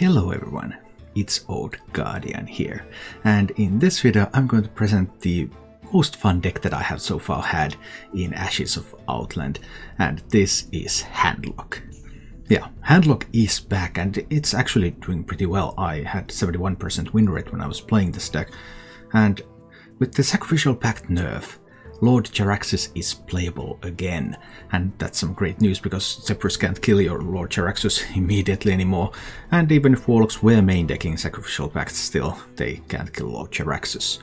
Hello everyone, it's Old Guardian here, and in this video I'm going to present the most fun deck that I have so far had in Ashes of Outland, and this is Handlock. Yeah, Handlock is back and it's actually doing pretty well. I had 71% win rate when I was playing this deck, and with the Sacrificial Pact nerf, Lord Jaraxxus is playable again, and that's some great news because Zephyrus can't kill your Lord Jaraxxus immediately anymore, and even if Warlocks were main decking Sacrificial Pact still, they can't kill Lord Jaraxxus.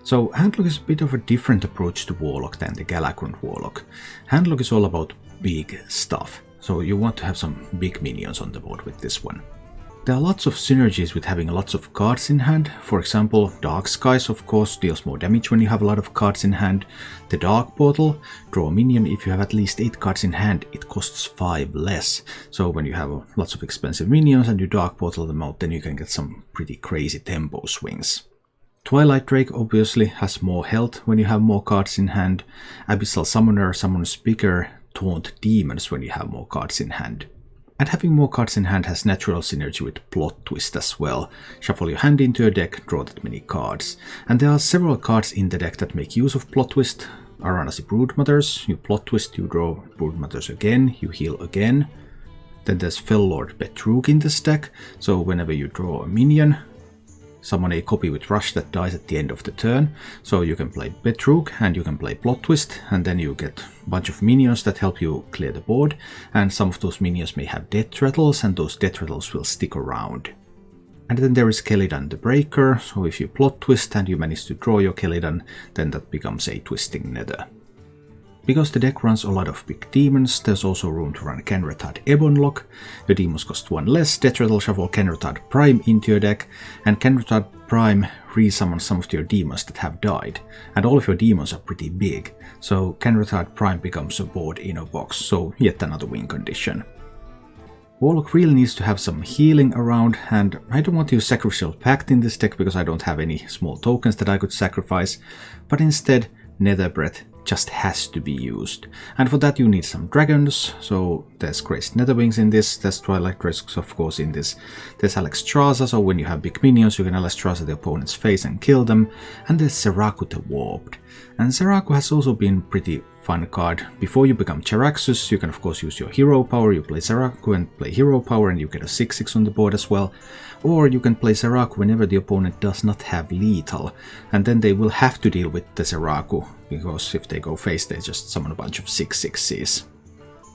So Handlock is a bit of a different approach to Warlock than the Galakrond Warlock. Handlock is all about big stuff, so you want to have some big minions on the board with this one. There are lots of synergies with having lots of cards in hand. For example, Dark Skies of course deals more damage when you have a lot of cards in hand. The Dark Portal, draw a minion. If you have at least 8 cards in hand, it costs 5 less. So when you have lots of expensive minions and you Dark Portal them out, then you can get some pretty crazy tempo swings. Twilight Drake obviously has more health when you have more cards in hand. Abyssal Summoner summons bigger Taunt Demons when you have more cards in hand. And having more cards in hand has natural synergy with Plot Twist as well. Shuffle your hand into a deck, draw that many cards. And there are several cards in the deck that make use of Plot Twist. Aranasi Broodmothers, you Plot Twist, you draw Broodmothers again, you heal again. Then there's Fellord Betrug in this deck, so whenever you draw a minion, summon a copy with Rush that dies at the end of the turn. So you can play Betrug and you can play Plot Twist, and then you get a bunch of minions that help you clear the board, and some of those minions may have death rattles, and those death rattles will stick around. And then there is Kelidan the Breaker, so if you Plot Twist and you manage to draw your Kelidan, then that becomes a Twisting Nether. Because the deck runs a lot of big demons, there's also room to run Kenretad Ebonlock. The demons cost 1 less, Death Rattle shuffle Kenretad Prime into your deck, and Kenretad Prime resummons some of your demons that have died. And all of your demons are pretty big, so Kenretad Prime becomes a board in a box, so yet another win condition. Warlock really needs to have some healing around, and I don't want to use Sacrificial Pact in this deck because I don't have any small tokens that I could sacrifice, but instead Nether Breath just has to be used. And for that you need some dragons, so there's Crazed Netherwings in this, there's Twilight Drakes of course in this, there's Alexstrasza, so when you have big minions you can Alexstrasza the opponent's face and kill them, and there's Zeraku the Warped. And Zeraku has also been pretty fun card. Before you become Jaraxxus, you can of course use your hero power, you play Zeraku and play hero power and you get a 6/6 on the board as well. Or you can play Zeraku whenever the opponent does not have lethal, and then they will have to deal with the Zeraku, because if they go face they just summon a bunch of 6/6s.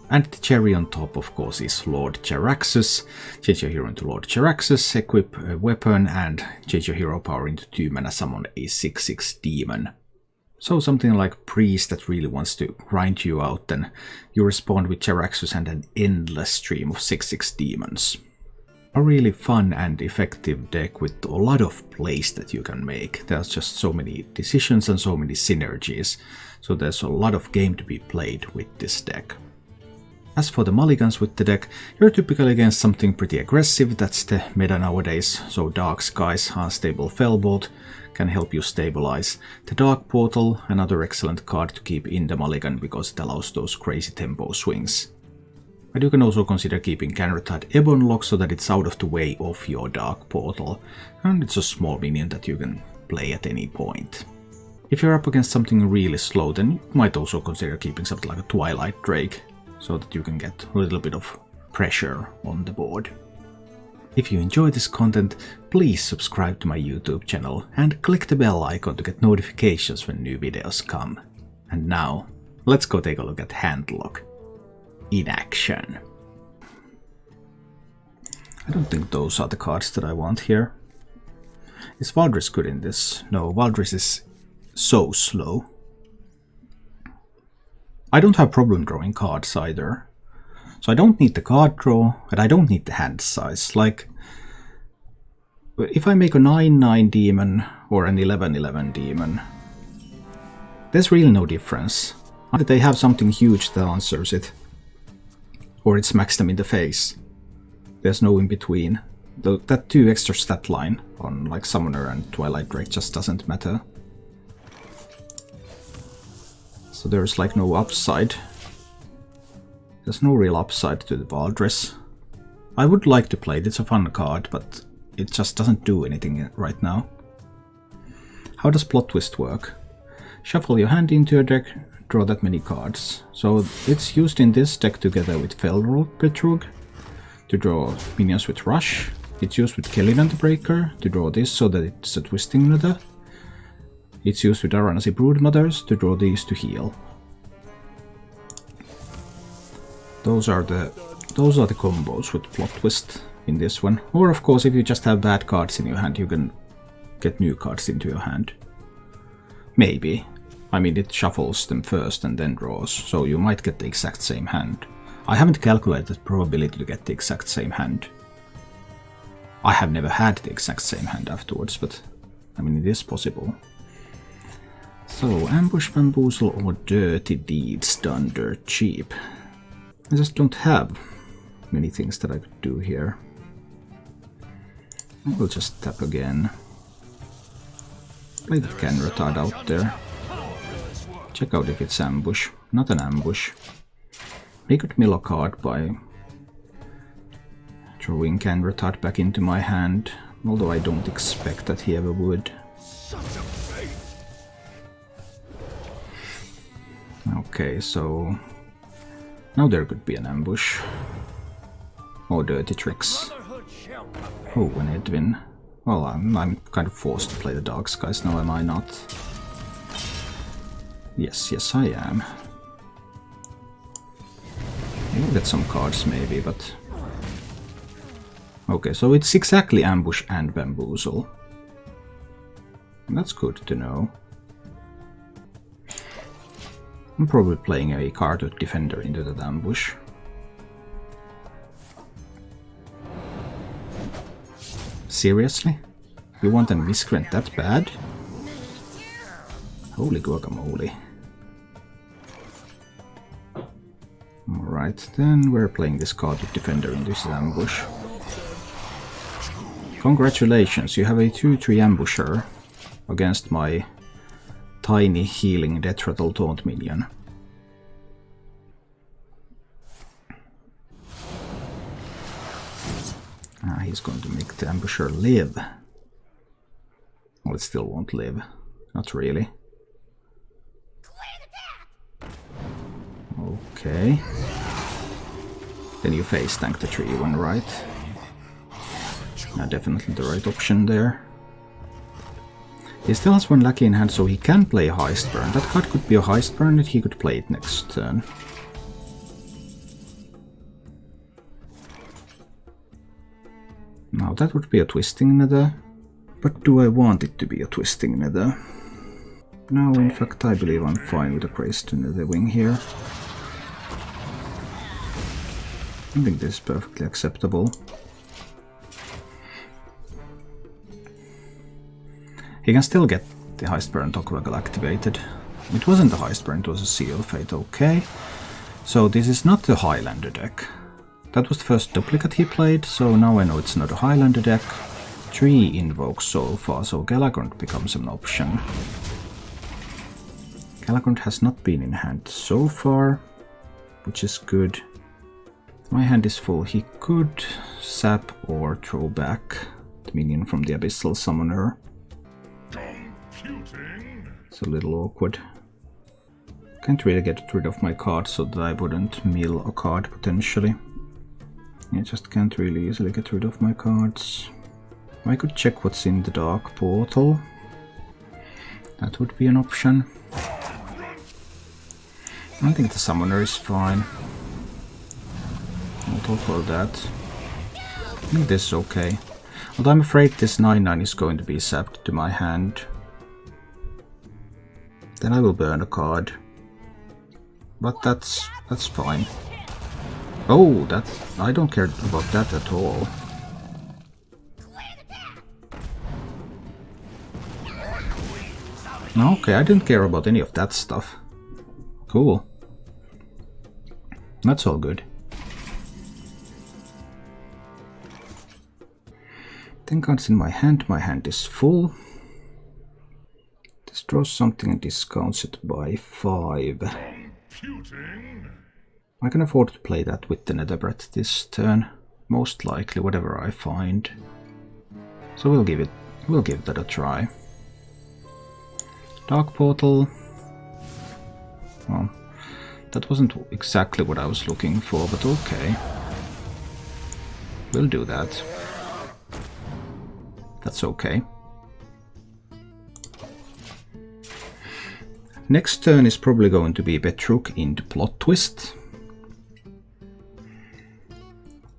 And the cherry on top of course is Lord Jaraxxus. Change your hero into Lord Jaraxxus, equip a weapon and change your hero power into 2 mana, summon a 6/6 demon. So something like Priest that really wants to grind you out, then you respond with Jaraxxus and an endless stream of 6/6 demons. A really fun and effective deck with a lot of plays that you can make. There's just so many decisions and so many synergies, so there's a lot of game to be played with this deck. As for the mulligans with the deck, you're typically against something pretty aggressive, that's the meta nowadays, so Dark Skies, Unstable Fellbolt can help you stabilize. The Dark Portal, another excellent card to keep in the mulligan because it allows those crazy tempo swings. But you can also consider keeping Kenretad Ebonlock so that it's out of the way of your Dark Portal, and it's a small minion that you can play at any point. If you're up against something really slow, then you might also consider keeping something like a Twilight Drake, so that you can get a little bit of pressure on the board. If you enjoy this content, please subscribe to my YouTube channel and click the bell icon to get notifications when new videos come. And now, let's go take a look at Handlock in action. I don't think those are the cards that I want here. Is Valdris good in this? No, Valdris is so slow. I don't have problem drawing cards either. So I don't need the card draw, and I don't need the hand size. Like, if I make a 9/9 demon or an 11/11 demon, there's really no difference. Either they have something huge that answers it, or it smacks them in the face. There's no in between. That 2 extra stat line on like Summoner and Twilight Drake just doesn't matter. So there's like no upside. There's no real upside to the Valdris. I would like to play it, it's a fun card, but it just doesn't do anything right now. How does Plot Twist work? Shuffle your hand into your deck, draw that many cards. So it's used in this deck together with Felrog to draw minions with Rush. It's used with Highlander Breaker to draw this so that it's a Twisting Nether. It's used with Aranasi Broodmothers to draw these to heal. Those are the combos with Plot Twist in this one. Or of course, if you just have bad cards in your hand, you can get new cards into your hand. Maybe. I mean, it shuffles them first and then draws, so you might get the exact same hand. I haven't calculated the probability to get the exact same hand. I have never had the exact same hand afterwards, but I mean, it is possible. So, Ambush, Bamboozle or Dirty Deeds done dirt cheap. I just don't have many things that I could do here. I will just tap again. Play that Can Retard out there. Check out if it's ambush. Not an ambush. We could mill a card by throwing Can Retard back into my hand, although I don't expect that he ever would. Okay, so now there could be an ambush. Or dirty tricks. Oh, an Edwin. Well, I'm kind of forced to play the Dark Skies now, am I not? Yes, I am. We'll get some cards maybe, but... Okay, so it's exactly Ambush and Bamboozle. That's good to know. I'm probably playing a card with Defender into that ambush. Seriously? You want a Miscreant that bad? Holy guacamole. Alright, then we're playing this card with Defender in this ambush. Congratulations, you have a 2-3 ambusher against my tiny healing Death Rattle Taunt minion. He's going to make the ambusher live. Well, it still won't live. Not really. Okay. Then you face tank the 3-1, right? Definitely the right option there. He still has one Lucky in hand, so he can play Heist Burn. That card could be a Heist Burn, and he could play it next turn. Now that would be a Twisting Nether. But do I want it to be a Twisting Nether? No, in fact I believe I'm fine with a Crazed Nether Wing here. I think this is perfectly acceptable. He can still get the Heist Burn Toggle activated. It wasn't a Heist Burn, it was a Seal Fate, okay. So this is not the Highlander deck. That was the first duplicate he played, so now I know it's not a Highlander deck. 3 invokes so far, so Galagorn becomes an option. Galagorn has not been in hand so far, which is good. My hand is full. He could sap or throw back the minion from the Abyssal Summoner. It's a little awkward. Can't really get rid of my card so that I wouldn't mill a card potentially. I just can't really easily get rid of my cards. I could check what's in the Dark Portal. That would be an option. I think the Summoner is fine. I'll go for that. I think this is okay. Although I'm afraid this 9/9 is going to be sapped to my hand. Then I will burn a card. But that's fine. Oh, that I don't care about that at all. Okay, I didn't care about any of that stuff. Cool. That's all good. 10 cards in my hand is full. This draws something and discounts it by 5. I can afford to play that with the Netherbrat this turn. most likely, whatever I find. So we'll give that a try. Dark Portal. Well, that wasn't exactly what I was looking for, but okay. We'll do that. That's okay. Next turn is probably going to be Betruk into Plot Twist.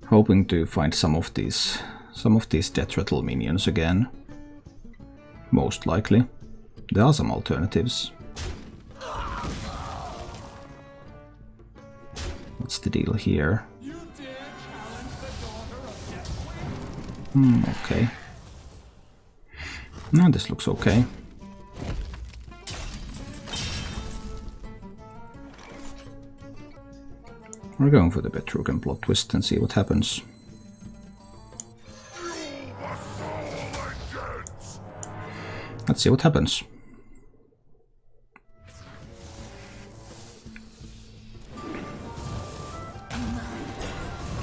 Hoping to find some of these Death Rattle minions again. Most likely. There are some alternatives. What's the deal here? Okay. No, this looks okay. We're going for the Betruk and Plot Twist and see what happens. Let's see what happens.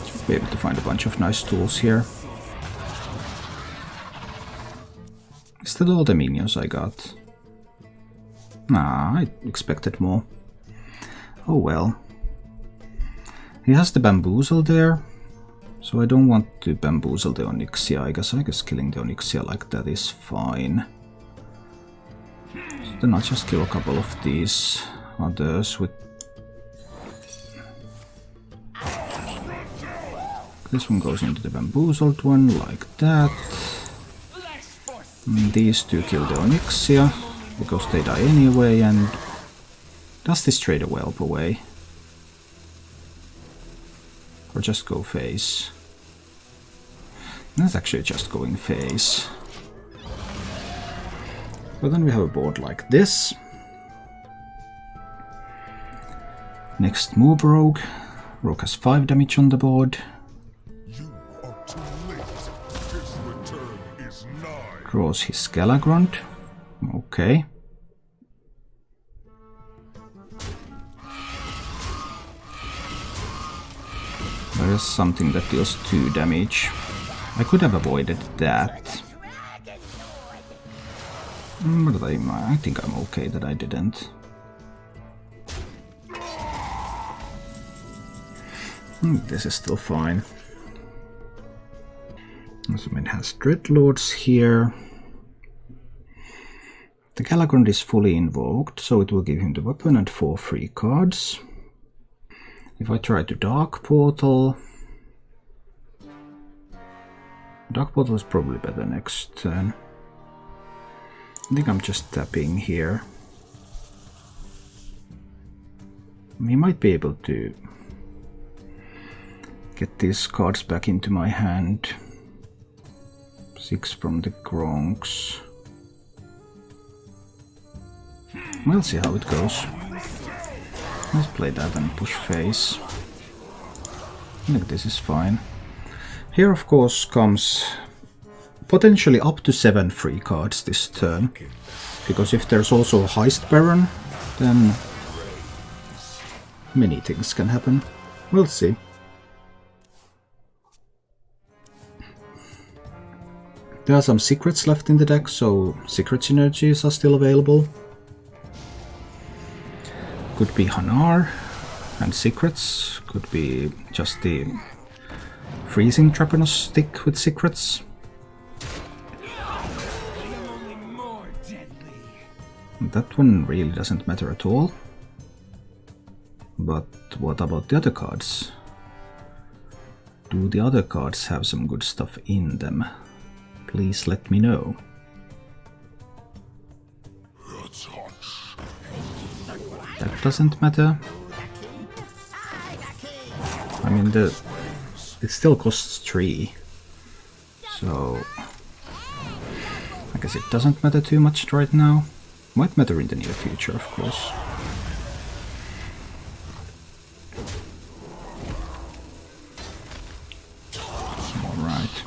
Should be able to find a bunch of nice tools here. Is that all the minions I got? Nah, I expected more. Oh well. He has the Bamboozle there, so I don't want to bamboozle the Onyxia. I guess killing the Onyxia like that is fine. So then I'll just kill a couple of these others with... This one goes into the bamboozled one, like that. And these two kill the Onyxia, because they die anyway, and... Does this trade a whelp away? Or just go face? That's actually just going face. But then we have a board like this. Next move Rogue. Rogue has 5 damage on the board. Draws his Galagrunt. Okay. There is something that deals 2 damage. I could have avoided that. But I think I'm okay that I didn't. This is still fine. So it has Dreadlords here. The Galagrunt is fully invoked, so it will give him the weapon and 4 free cards. If I try to Dark Portal... Dark Portal is probably better next turn. I think I'm just tapping here. We might be able to get these cards back into my hand. 6 from the Gronks. We'll see how it goes. Let's play that and push face. I think this is fine. Here of course comes potentially up to 7 free cards this turn. Because if there's also a Heist Baron, then many things can happen. We'll see. There are some secrets left in the deck, so secret synergies are still available. Could be Hanar and secrets, could be just the freezing Trapanos stick with secrets. That one really doesn't matter at all. But what about the other cards? Do the other cards have some good stuff in them? Please let me know. That doesn't matter. I mean, it still costs 3. So I guess it doesn't matter too much right now. Might matter in the near future, of course. Alright.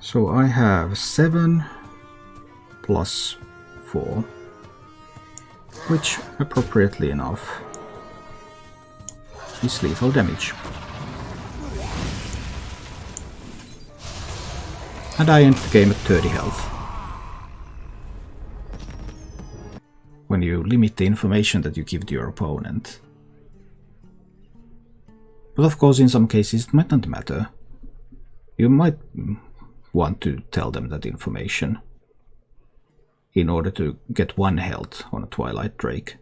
So I have 7 plus 4. which, appropriately enough, is lethal damage. And I end the game at 30 health. When you limit the information that you give to your opponent. But of course, in some cases it might not matter. You might want to tell them that information in order to get 1 health on a Twilight Drake.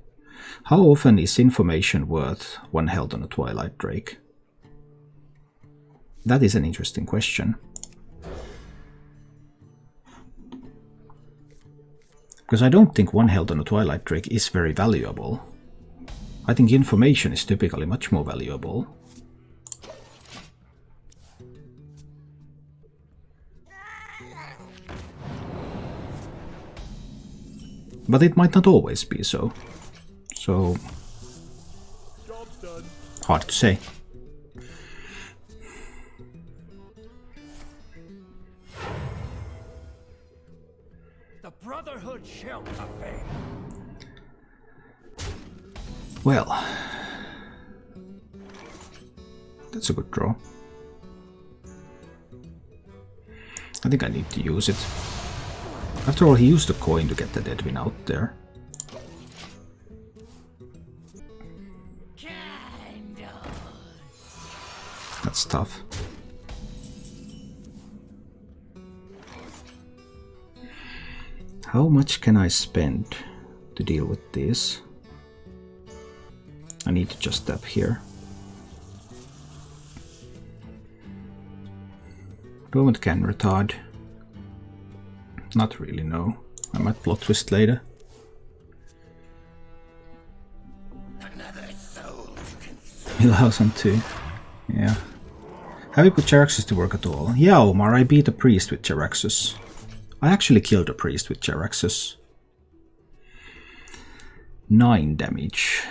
How often is information worth 1 health on a Twilight Drake? That is an interesting question. Because I don't think 1 health on a Twilight Drake is very valuable. I think information is typically much more valuable. But it might not always be so. So, hard to say. The Brotherhood shall prevail. Well, that's a good draw. I think I need to use it. After all, he used a coin to get the Deadwin out there. That's tough. How much can I spend to deal with this? I need to just tap here. Do I want can retard? Not really, no. I might plot twist later. Milhausen too. Yeah. Have you put Jaraxxus to work at all? Yeah, Omar, I beat a priest with Jaraxxus. I actually killed a priest with Jaraxxus. 9 damage.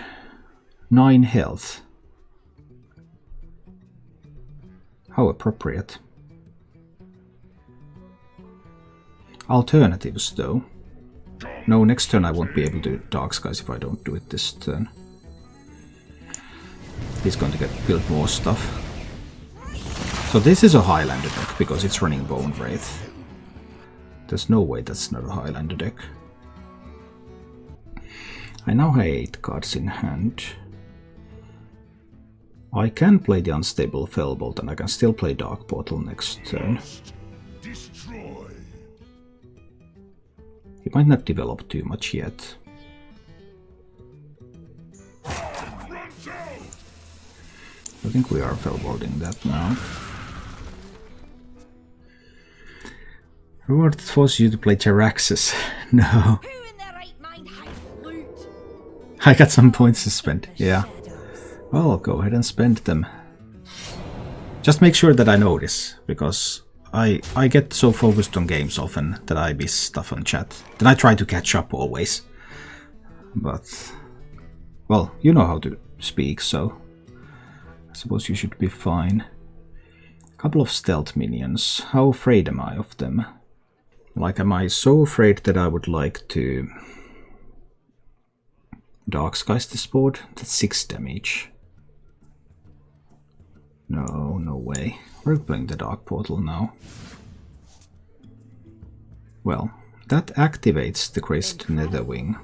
9 health. How appropriate. Alternatives, though. No, next turn I won't be able to do Dark Skies if I don't do it this turn. He's going to get build more stuff. So this is a Highlander deck because it's running Bone Wraith. There's no way that's not a Highlander deck. I now have 8 cards in hand. I can play the Unstable Fellbolt and I can still play Dark Portal next turn. He might not develop too much yet. I think we are Fellbolting that now. Reward that forces you to play Jaraxxus. No. I got some points to spend, yeah. Well, I'll go ahead and spend them. Just make sure that I notice, because I get so focused on games often that I miss stuff on chat. Then I try to catch up always. But, well, you know how to speak, so I suppose you should be fine. A couple of stealth minions. How afraid am I of them? Like, am I so afraid that I would like to Dark Skies this board? That's 6 damage. No, no way. We're playing the Dark Portal now. Well, that activates the Crazed Netherwing,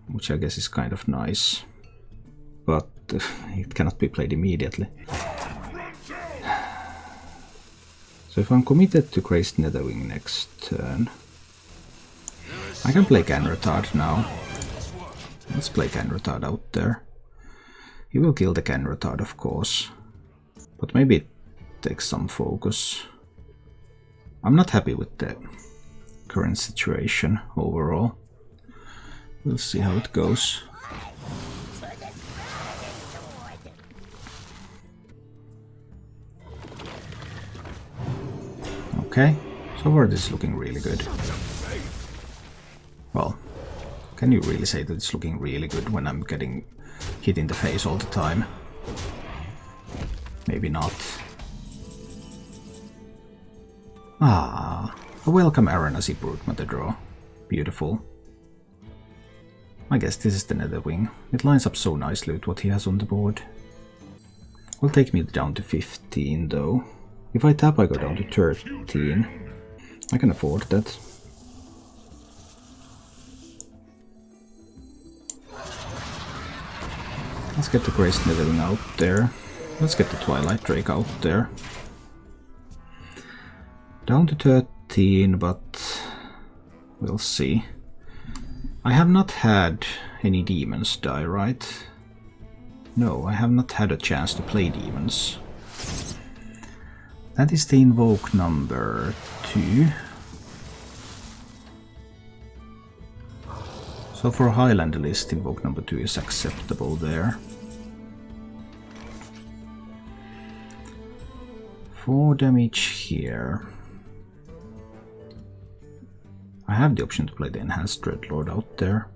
which I guess is kind of nice, but it cannot be played immediately. So if I'm committed to Crazed Netherwing next turn, I can play Can Retard now. Let's play Can Retard out there. He will kill the Can Retard, of course, but maybe it takes some focus. I'm not happy with the current situation overall. We'll see how it goes. Okay, so far this is looking really good. Well, can you really say that it's looking really good when I'm getting hit in the face all the time? Maybe not. Ah, a welcome Arana Brute Mother draw. Beautiful. I guess this is the Nether Wing. It lines up so nicely with what he has on the board. Will take me down to 15 though. If I tap I go down to 13. I can afford that. Let's get the Gray's Nether Wing out there. Let's get the Twilight Drake out there. Down to 13, but we'll see. I have not had any demons die, right? No, I have not had a chance to play demons. That is the invoke number 2. So for a Highlander list, invoke number 2 is acceptable there. 4 damage here. I have the option to play the Enhanced Dreadlord out there.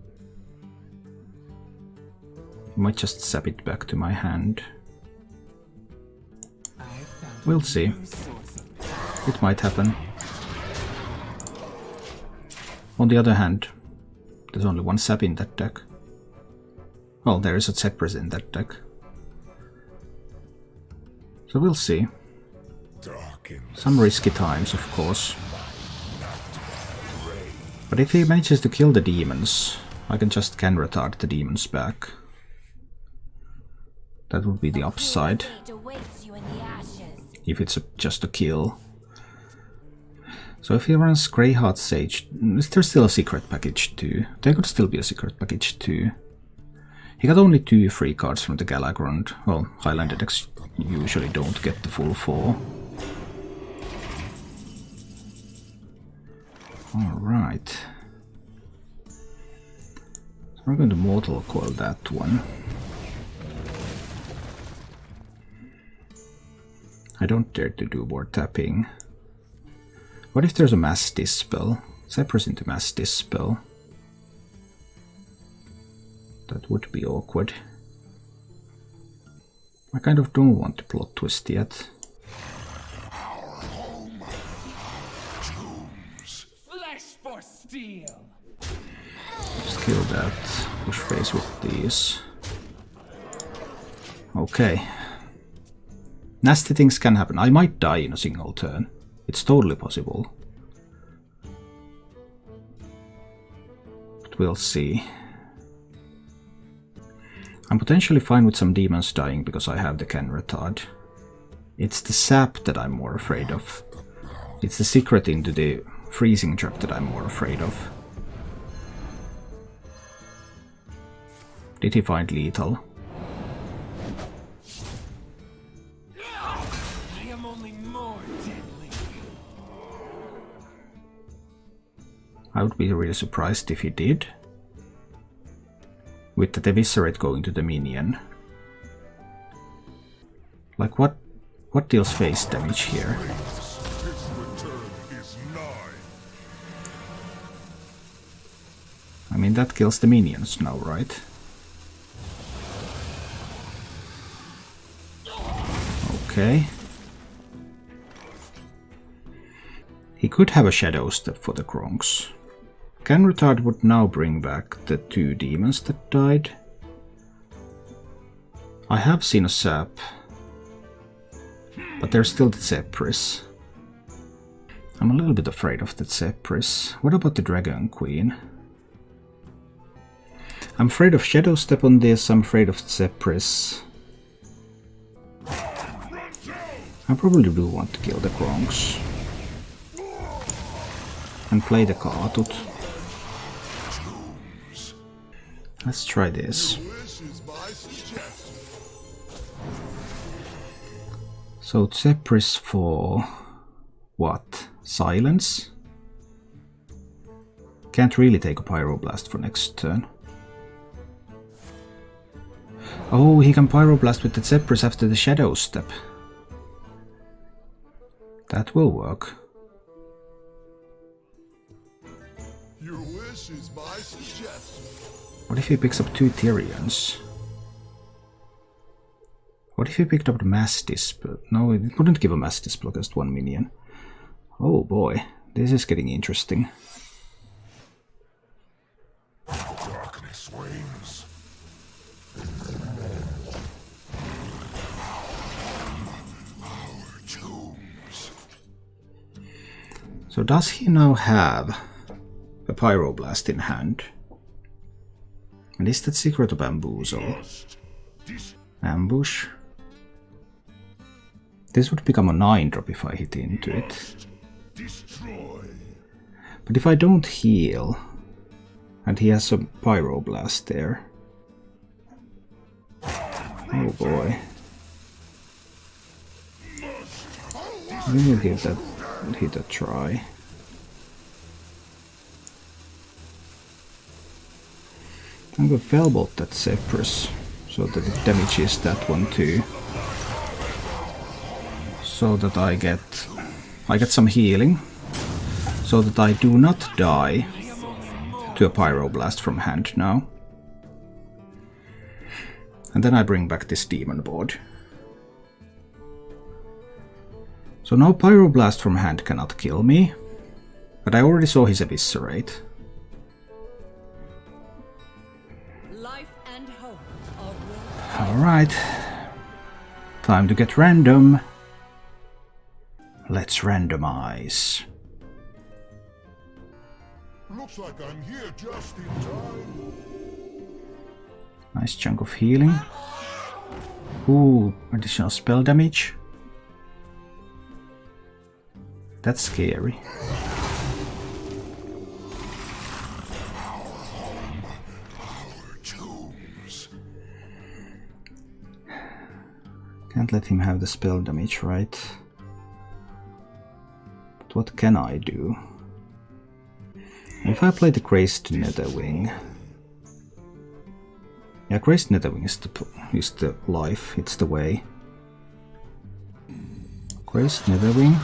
I might just zap it back to my hand. We'll see. It might happen. On the other hand, there's only one zap in that deck. Well, there is a Zephyrus in that deck. So we'll see. Some risky times, of course. But if he manages to kill the demons, I can just can retard the demons back. That would be the upside. If it's just a kill. So if he runs Greyheart Sage, is there still a secret package too? There could still be a secret package too. He got only 2 free cards from the Galagrond. Well, Highlander decks usually don't get the full 4. Alright. So we're going to Mortal Coil that one. I don't dare to do more tapping. What if there's a Mass Dispel? Zephyrus into Mass Dispel. That would be awkward. I kind of don't want to plot twist yet. Just kill that. Push face with these. Okay. Nasty things can happen. I might die in a single turn. It's totally possible. But we'll see. I'm potentially fine with some demons dying because I have the Can Retard. It's the sap that I'm more afraid of. It's the secret into the freezing trap that I'm more afraid of. Did he find lethal? I am only more deadly. I would be really surprised if he did. With the Eviscerate going to the minion. Like what deals face damage here? I mean that kills the minions now, right? Okay. He could have a Shadow Step for the Kronks. Can Retard would now bring back the 2 demons that died. I have seen a sap, but there's still the Zephyrus. I'm a little bit afraid of the Zephyrus. What about the Dragon Queen? I'm afraid of Shadow Step on this, I'm afraid of the Zephyrus. I probably do want to kill the Kronks. And play the Kaatut. Let's try this. So Zephyrus for what? Silence? Can't really take a Pyroblast for next turn. Oh, he can Pyroblast with the Zephyrus after the Shadow Step. That will work. Your wish is my suggestion. What if he picks up 2 Tyrians? What if he picked up the Mass Dispel? No, it wouldn't give a Mass Dispel against 1 minion. Oh boy, this is getting interesting. Darkness waits. So does he now have a Pyroblast in hand? And is that Secret of Bamboozle? Ambush? This would become a 9-drop if I hit into it. But if I don't heal, and he has a Pyroblast there. Oh boy. We will give that hit a try. I'm going to Felbolt that Zephyrus so that it damages that one too. So that I get some healing. So that I do not die to a Pyroblast from hand now. And then I bring back this demon board. So now Pyroblast from hand cannot kill me. But I already saw his Eviscerate. Alright. Time to get random. Let's randomize. Looks like I'm here just in time. Nice chunk of healing. Ooh, additional spell damage. That's scary. Can't let him have the spell damage, right? But what can I do? If I play the Crazed Netherwing... Yeah, Crazed Netherwing is the life, it's the way. Crazed Netherwing.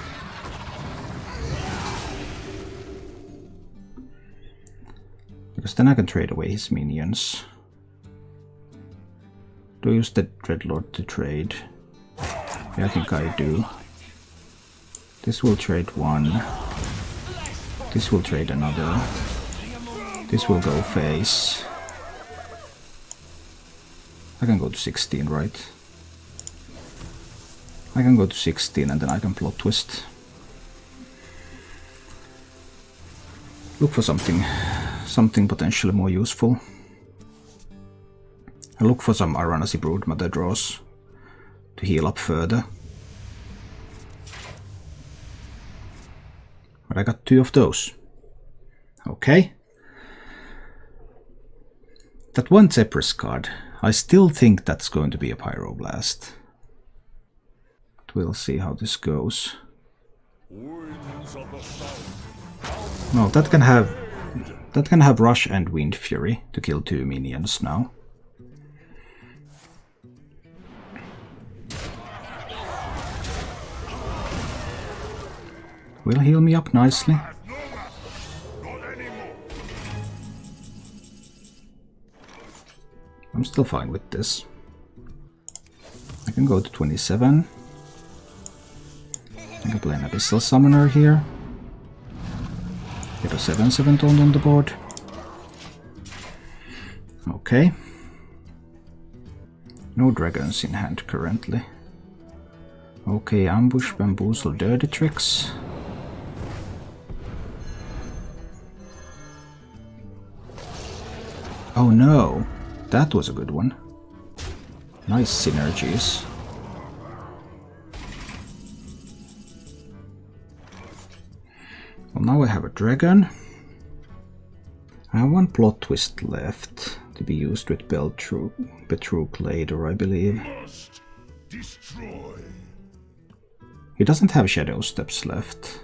Because then I can trade away his minions. Do I use the Dreadlord to trade? Yeah, I think I do. This will trade one. This will trade another. This will go face. I can go to 16, right? I can go to 16 and then I can plot twist. Look for something potentially more useful. I look for some Aranasi Broodmother draws to heal up further. But I got 2 of those. Okay. That one Zephyrus card, I still think that's going to be a Pyroblast. But we'll see how this goes. No, that can have Rush and Wind Fury to kill 2 minions now. Will heal me up nicely. I'm still fine with this. I can go to 27. I can play an Abyssal Summoner here. Get a 7/7 tone on the board. Okay. No dragons in hand currently. Okay, Ambush, Bamboozle, Dirty Tricks. Oh no, that was a good one. Nice synergies. Well, now I have a dragon. I have 1 plot twist left to be used with Betrug later, I believe. He doesn't have Shadow Steps left.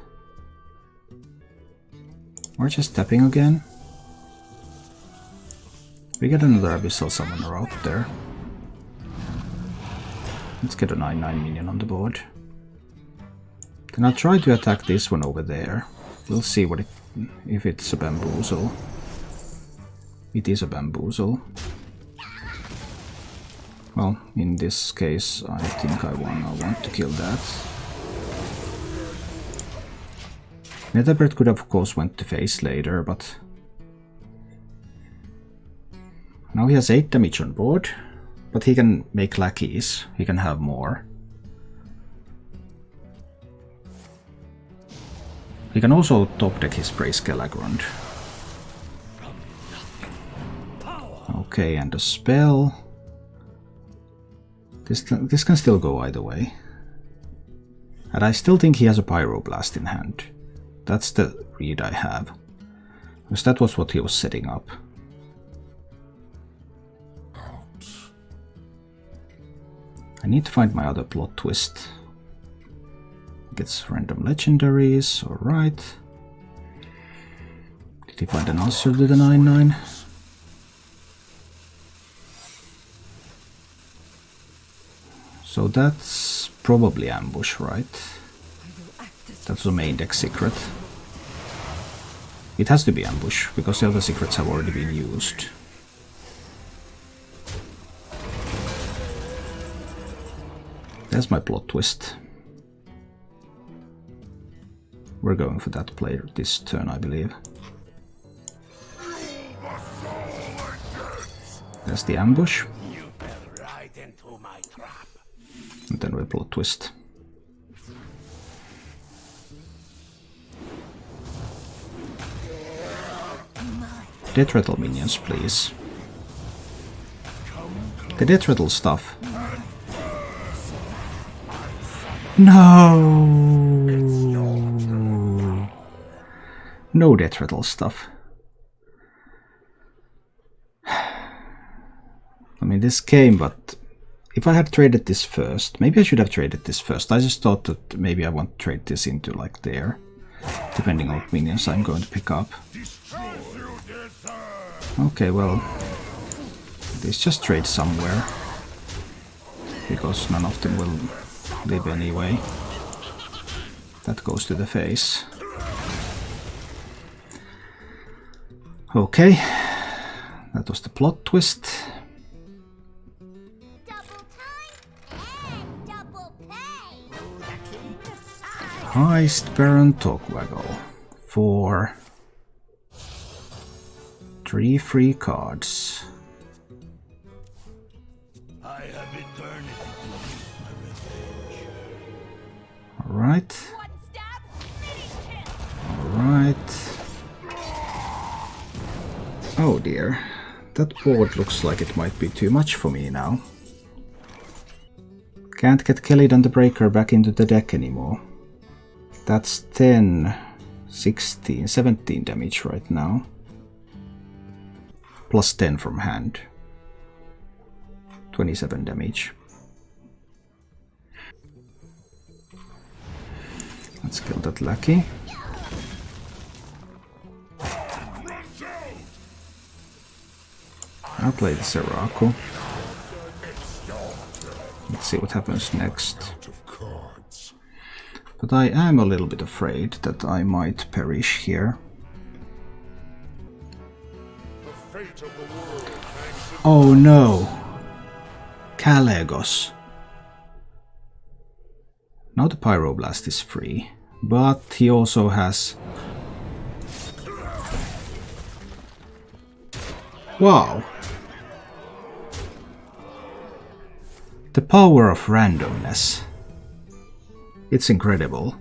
Or just tapping again. We get another Abyssal Summoner out there. Let's get a 9/9 minion on the board. Then I'll try to attack this one over there. We'll see what if it's a Bamboozle. It is a Bamboozle. Well, in this case, I think I want to kill that. Netherbird could of course went to face later, but now he has 8 damage on board, but he can make lackeys, he can have more. He can also top deck his Praise Galagrond. Okay, and a spell. This can still go either way. And I still think he has a Pyroblast in hand. That's the read I have. Because that was what he was setting up. I need to find my other plot twist. Gets random legendaries, alright. Did he find an answer to the 9/9? So that's probably ambush, right? That's the main deck secret. It has to be ambush, because the other secrets have already been used. There's my plot twist. We're going for that play this turn, I believe. There's the ambush. And then we plot twist. Death Rattle minions, please. The Death Rattle stuff. No! No Death Rattle stuff. I mean, this came, but if I had traded this first, maybe I should have traded this first. I just thought that maybe I want to trade this into like there, depending on what minions I'm going to pick up. Okay, well, let's just trade somewhere, because none of them will live anyway. That goes to the face. Okay, that was the plot twist. Heist Baron Togwaggle for 3 free cards. I have eternity to use my revenge. Alright. Alright. Oh dear. That board looks like it might be too much for me now. Can't get Kellydan the Breaker back into the deck anymore. That's 10, 16, 17 damage right now. Plus 10 from hand. 27 damage. Let's kill that Lucky. I'll play the Seraku. Let's see what happens next. But I am a little bit afraid that I might perish here. Oh no! Kalegos. Now the Pyroblast is free, but he also has... Wow! The power of randomness. It's incredible.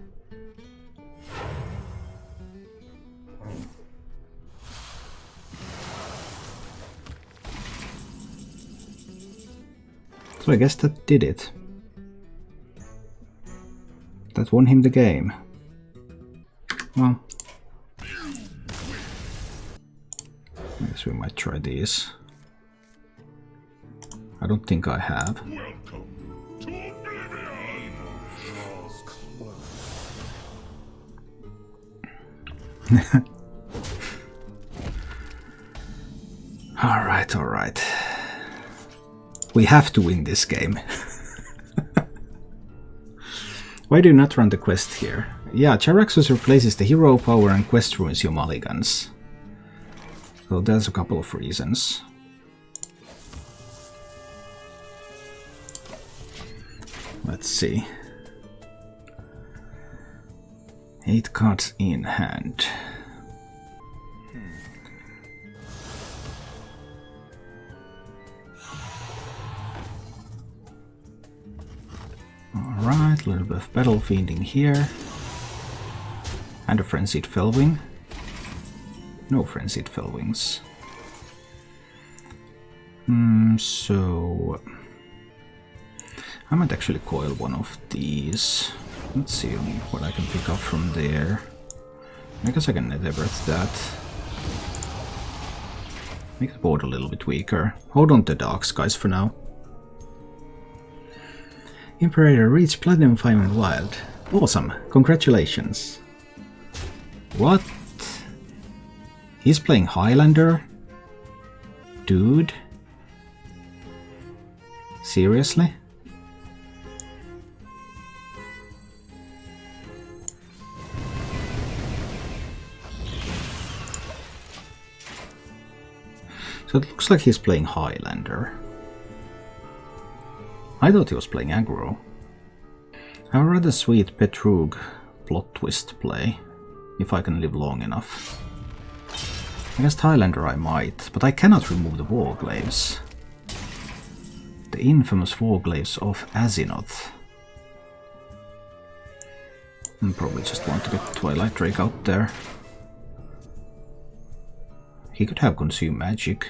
So I guess that did it. That won him the game. Well, I guess we might try these. I don't think I have. Alright, alright. We have to win this game. Why do you not run the quest here? Yeah, Charaxus replaces the hero power and quest ruins your mulligans. So there's a couple of reasons. Let's see. 8 cards in hand. Alright, a little bit of battle fiending here. And a Frenzied Fellwing. No Frenzied Fellwings. So I might actually coil one of these. Let's see what I can pick up from there. I guess I can Netherworth that. Make the board a little bit weaker. Hold on to Dark Skies for now. Imperator reached Platinum 5 and Wild. Awesome, congratulations. What? He's playing Highlander? Dude? Seriously? So it looks like he's playing Highlander. I thought he was playing aggro. I have a rather sweet Petrug plot twist play, if I can live long enough. Against Highlander I might, but I cannot remove the Warglaives. The infamous Warglaives of Azinoth. I probably just want to get Twilight Drake out there. He could have Consume Magic.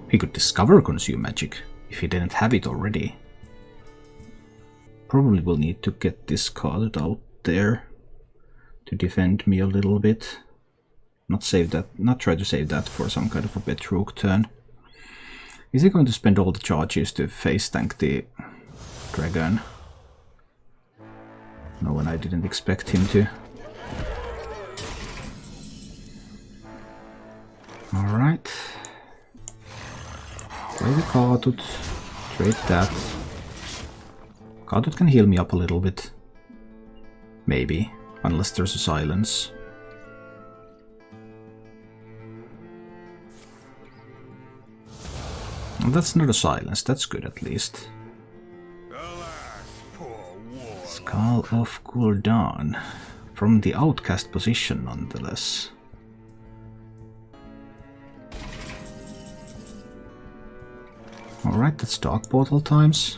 He could discover Consume Magic, if he didn't have it already. Probably will need to get this card out there to defend me a little bit. Not try to save that for some kind of a Petrug turn. Is he going to spend all the charges to face tank the dragon? No, and I didn't expect him to. Alright. Play the Kartut. Trade that. Kartut can heal me up a little bit. Maybe. Unless there's a silence. Well, that's not a silence, that's good at least. Skull of Gul'dan. From the outcast position nonetheless. Alright, that's Dark Portal times.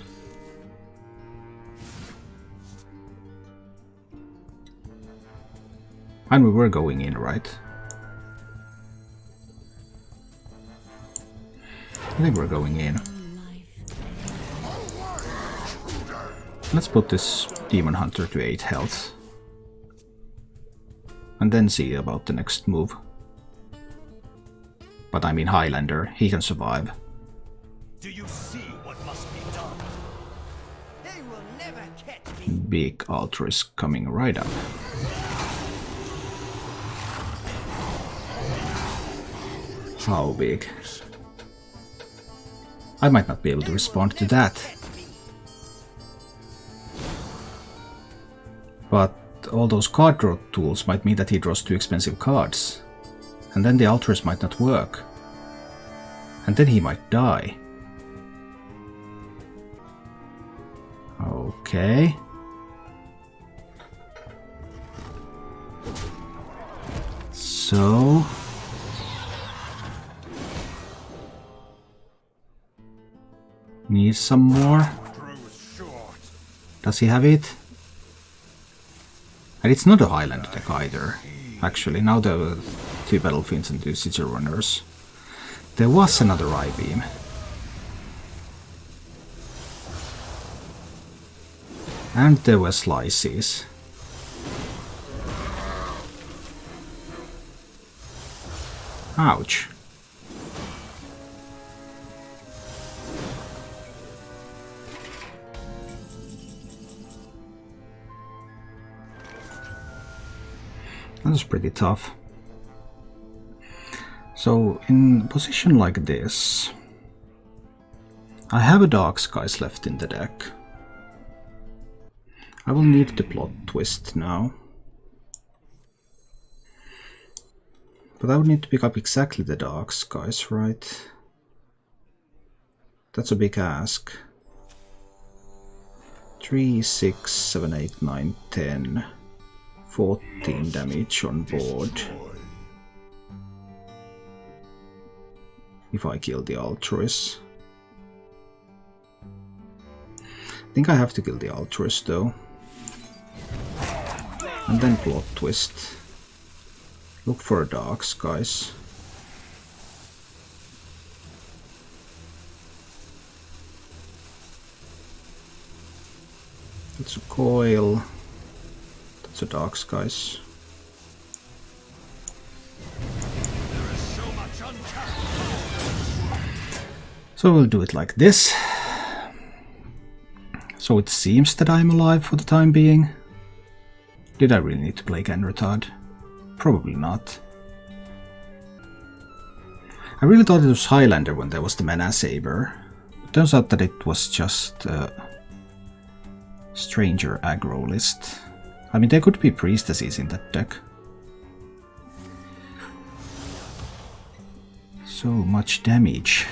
And we were going in, right? I think we're going in. Let's put this Demon Hunter to 8 health. And then see about the next move. But I mean Highlander, he can survive. Do you see what must be done? They will never catch me. Big Altruist coming right up. How big? I might not be able to respond to that. But all those card draw tools might mean that he draws too expensive cards. And then the Altruist might not work. And then he might die. Okay. So... needs some more. Does he have it? And it's not a Highlander deck either. Actually, now there are 2 Battlefiends and 2 Sigil Runners. There was another I-Beam. And there were Slices. Ouch. That's pretty tough. So, in a position like this, I have a Dark Skies left in the deck. I will need the Plot Twist now. But I would need to pick up exactly the Dark Skies, right? That's a big ask. 3, 6, 7, 8, 9, 10. 14 damage on board. If I kill the Altruist. I think I have to kill the Altruist though. And then plot twist. Look for darks, guys. That's a coil. That's a darks, guys. So we'll do it like this. So it seems that I'm alive for the time being. Did I really need to play Genretard? Probably not. I really thought it was Highlander when there was the Mana Saber. It turns out that it was just a stranger aggro list. I mean, there could be priestesses in that deck. So much damage.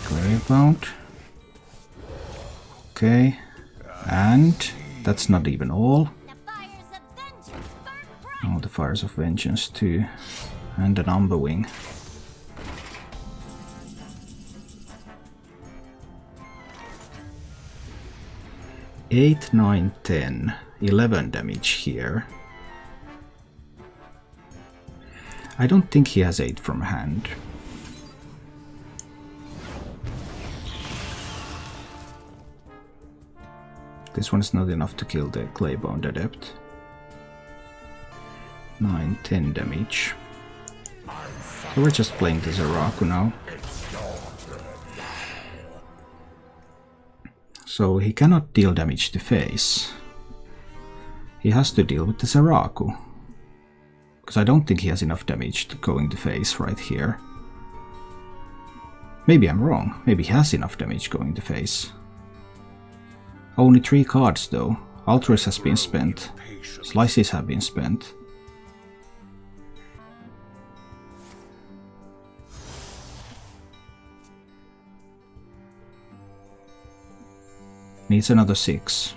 Gravebound. Okay. And that's not even all. Oh, the Fires of Vengeance too. And an Umberwing. 8, 9, 10, 11 damage here. I don't think he has 8 from hand. This one's not enough to kill the Claybound Adept. 9, 10 damage. So we're just playing the Zeraku now. So he cannot deal damage to face. He has to deal with the Zeraku. Because I don't think he has enough damage to go into face right here. Maybe I'm wrong. Maybe he has enough damage going to face. Only 3 cards though. Altruist has been spent. Slices have been spent. Needs another 6.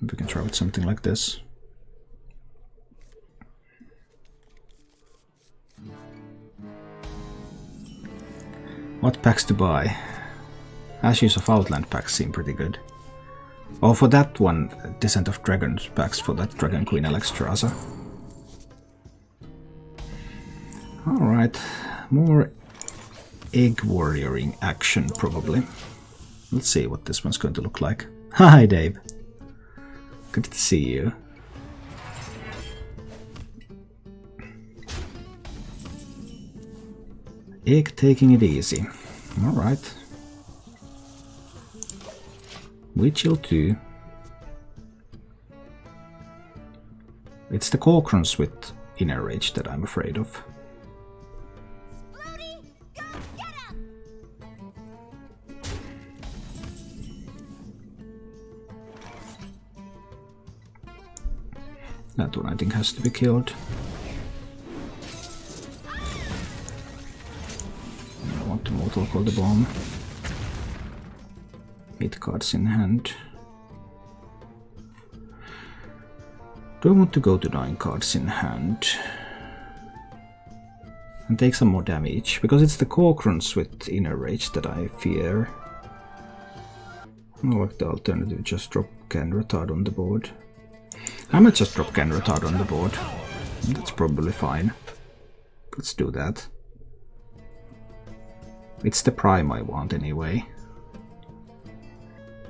We can try with something like this. What packs to buy? Ashes of Outland packs seem pretty good. Oh, for that one, Descent of Dragons packs for that Dragon Queen Alexstrasza. Alright, more egg warrioring action probably. Let's see what this one's going to look like. Hi Dave! Good to see you. Egg taking it easy. Alright. We chill too. It's the Corkrons with Inner Rage that I'm afraid of. That one I think has to be killed. I want to Mortal Call the Bomb. 8 cards in hand. Do I want to go to 9 cards in hand? And take some more damage? Because it's the Corkrons with Inner Rage that I fear. I like the alternative, just drop Genretard on the board. I might just drop Genretard on the board. That's probably fine. Let's do that. It's the prime I want anyway.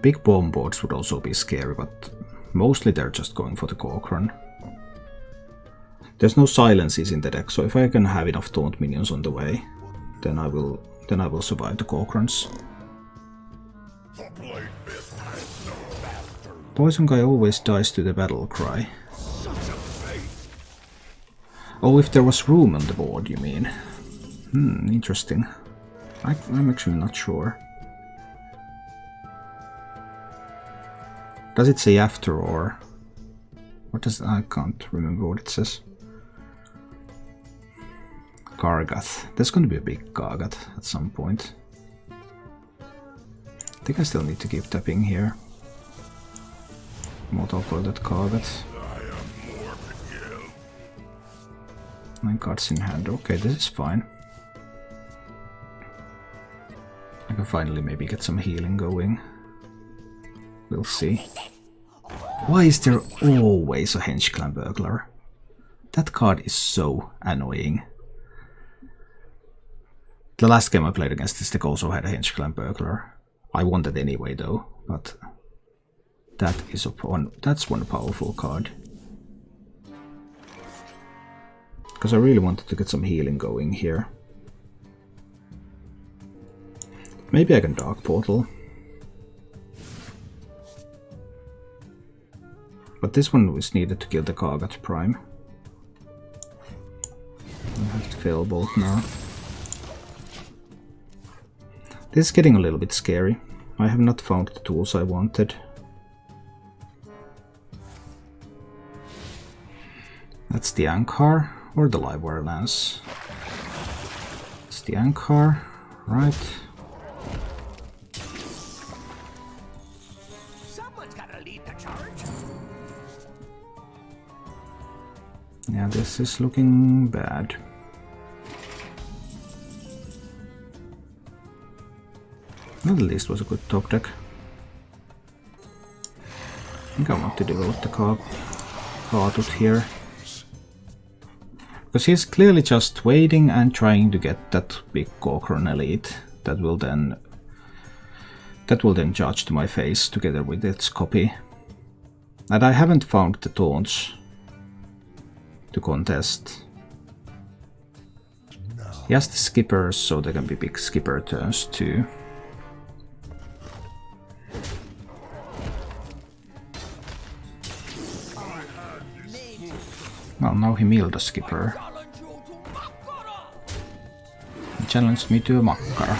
Big bomb boards would also be scary, but mostly they're just going for the Corkron. There's no silences in the deck, so if I can have enough taunt minions on the way, then I will survive the Corkrons. Poison guy always dies to the battle cry. Oh, if there was room on the board, you mean? Interesting. I'm actually not sure. Does it say after or... What does... I can't remember what it says. Gargath. There's going to be a big Gargath at some point. I think I still need to keep tapping here. Multiple that Gargath. 9 cards in hand. Okay, this is fine. I can finally maybe get some healing going. We'll see. Why is there always a Hench Clan Burglar? That card is so annoying. The last game I played against this deck also had a Hench Clan Burglar. I won that anyway though, but that's one powerful card. Because I really wanted to get some healing going here. Maybe I can Dark Portal. But this one was needed to kill the Gargath Prime. I have to fail both now. This is getting a little bit scary. I have not found the tools I wanted. That's the Ankar or the Livewire Lance. It's the Ankar, right? Someone's gotta lead the charge. Yeah, this is looking bad. Well, at least was a good top deck. I think I want to develop the Kartut here. Because he's clearly just waiting and trying to get that big Corcoran Elite that will then charge to my face together with its copy. And I haven't found the taunts to contest. He has the skippers, so there can be big skipper turns too. Well, now he milled a skipper. He challenged me to a Makkara.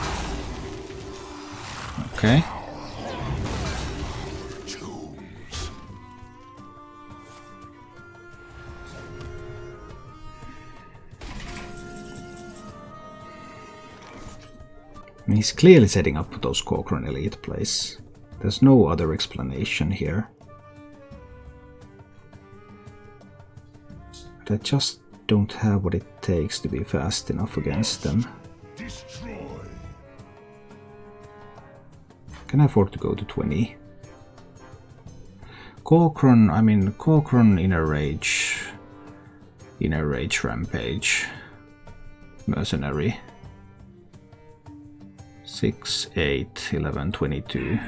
Okay. He's clearly setting up those Corcoran Elite plays. There's no other explanation here. I just don't have what it takes to be fast enough against them. Can I afford to go to 20? Corcoran Inner Rage Rampage, Mercenary. 6, 8, 11, 22.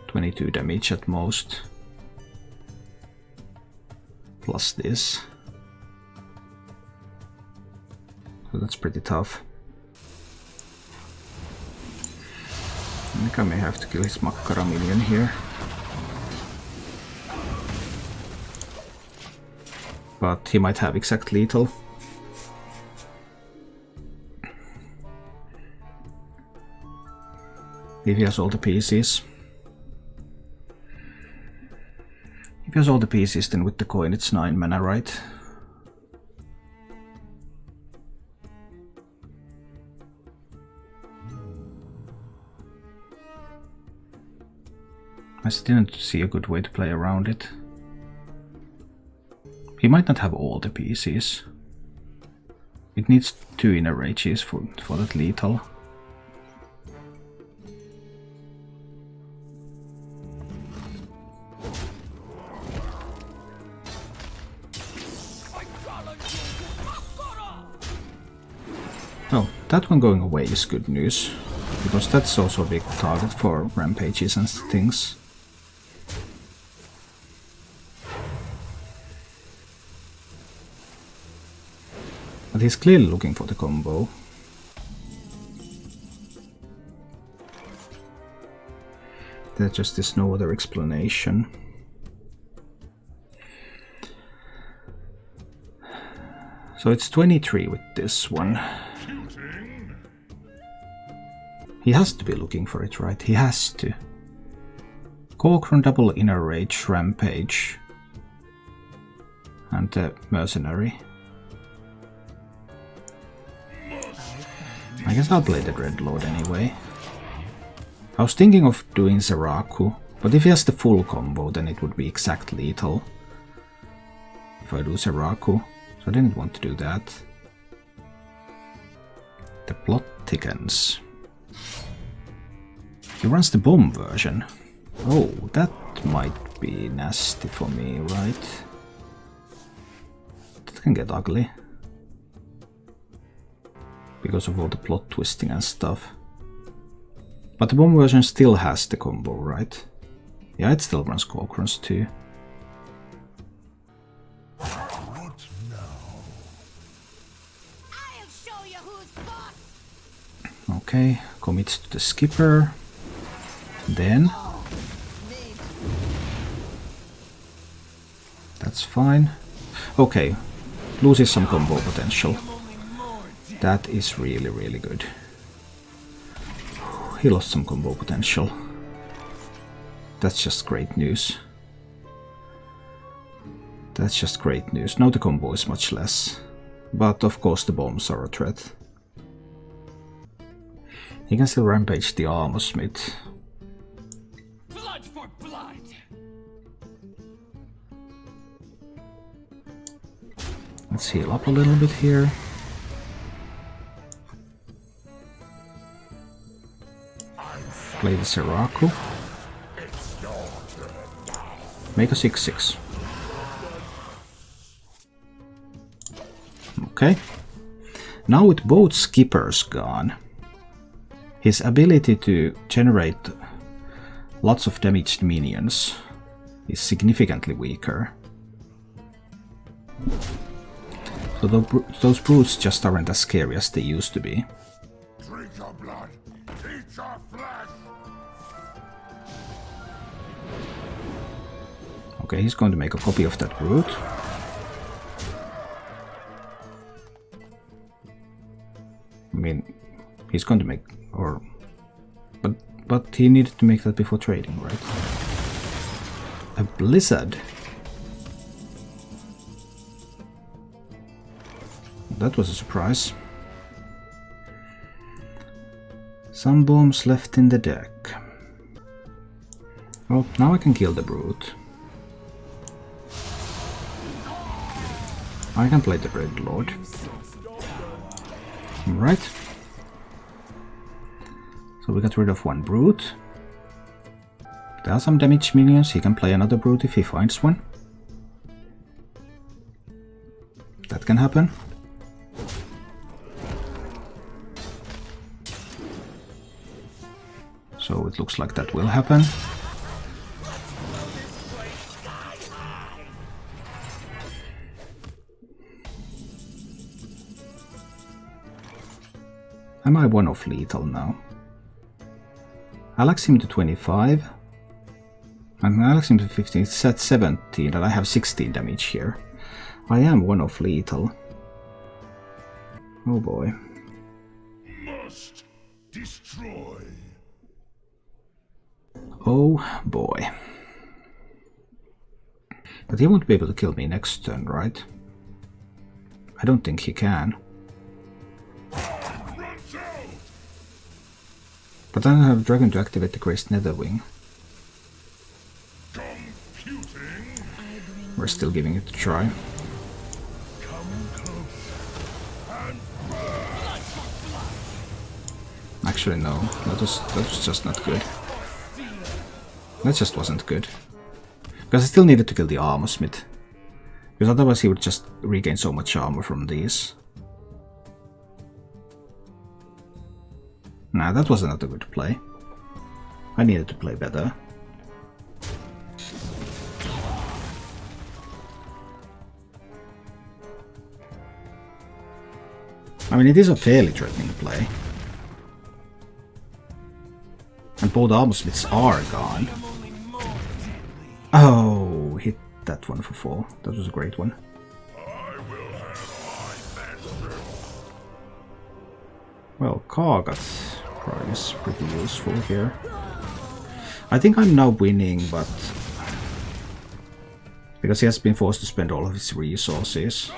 22 damage at most. Plus this. So that's pretty tough. I think I may have to kill his Makkara minion here. But he might have exact lethal. If he has all the pieces. If he has all the pieces, then with the coin it's 9 mana, right? I still didn't see a good way to play around it. He might not have all the pieces. It needs 2 inner rages for that lethal. Oh, that one going away is good news, because that's also a big target for rampages and things. But he's clearly looking for the combo. There just is no other explanation. So it's 23 with this one. He has to be looking for it, right? He has to. Corcoran double inner rage, rampage. And the mercenary. I guess I'll play the Dreadlord anyway. I was thinking of doing Zeraku, but if he has the full combo then it would be exact lethal. If I do Zeraku, so I didn't want to do that. The plot thickens. He runs the bomb version. Oh, that might be nasty for me, right? That can get ugly. Because of all the plot twisting and stuff. But the bomb version still has the combo, right? Yeah, it still runs Corcorans too. What now? I'll show you who's boss. Okay, commits to the skipper. Then that's fine. Okay, loses some combo potential. That is really, really good. He lost some combo potential. That's just great news. That's just great news. Now the combo is much less. But of course the bombs are a threat. He can still rampage the armor smith. Blood for blood. Let's heal up a little bit here. Play the Zeraku. Make a 6/6. Okay. Now with both skippers gone, his ability to generate lots of damaged minions is significantly weaker. So those brutes just aren't as scary as they used to be. Drink your blood. Eat your flesh. Okay, he's going to make a copy of that brute. I mean, he's going to make, but he needed to make that before trading, right? A blizzard. That was a surprise. Some bombs left in the deck. Well, now I can kill the brute. I can play the Dreadlord. Right. So we got rid of one brute. There are some damaged minions. He can play another brute if he finds one. That can happen. So it looks like that will happen. Am I one off lethal now? Alex him to 25. And Alex him to 15. It's at 17 and I have 16 damage here. I am one off lethal. Oh boy. Must destroy. Oh boy. But he won't be able to kill me next turn, right? I don't think he can. But then I have Dragon to activate the Graced Netherwing. We're still giving it a try. Actually no, that was just not good. That just wasn't good. Because I still needed to kill the armor smith. Because otherwise he would just regain so much armor from these. Nah, that was not a good play. I needed to play better. I mean, it is a fairly threatening play. And both armsmiths are gone. Oh, hit that one for 4. That was a great one. Well, Kargat's probably is pretty useful here. I think I'm now winning, but because he has been forced to spend all of his resources.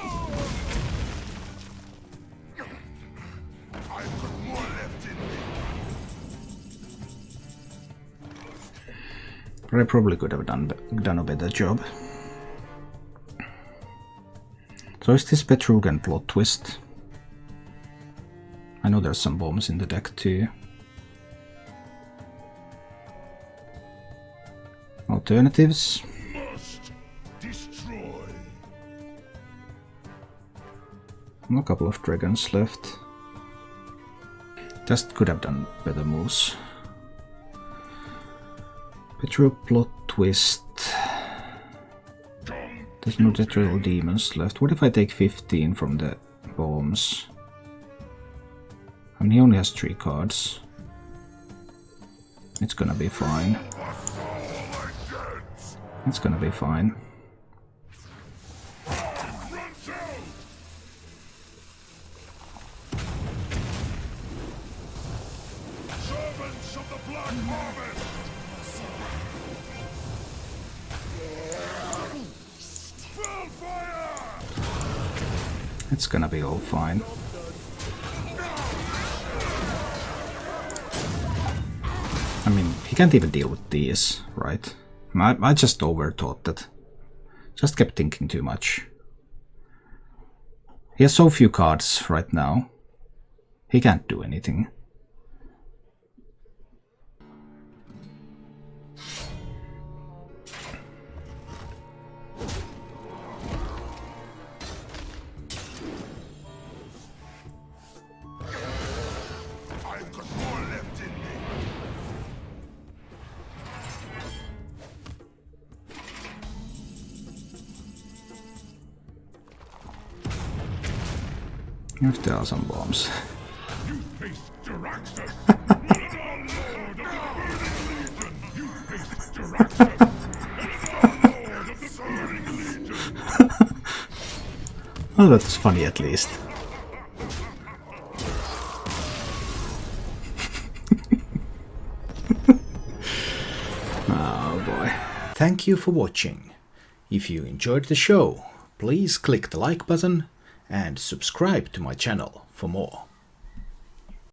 But I probably could have done a better job. So is this Petrugan plot twist? I know there's some bombs in the deck too. Alternatives. Must destroy. A couple of dragons left. Just could have done better moves. Petru plot twist. There's no Detrital Demons left. What if I take 15 from the bombs? I mean, he only has 3 cards. It's gonna be fine. It's gonna be fine. Servants of the Black Harvest. It's gonna be all fine. I mean, he can't even deal with these, right? I just overthought that. Just kept thinking too much. He has so few cards right now. He can't do anything. I've got more left in me. If there are some bombs. You face Jaraxxus, one of our Lord of the Burning Legion. You face Jaraxxus, one of our Lord of the Burning Legion. Oh, that's funny at least. Oh boy. Thank you for watching. If you enjoyed the show, please click the like button and subscribe to my channel for more.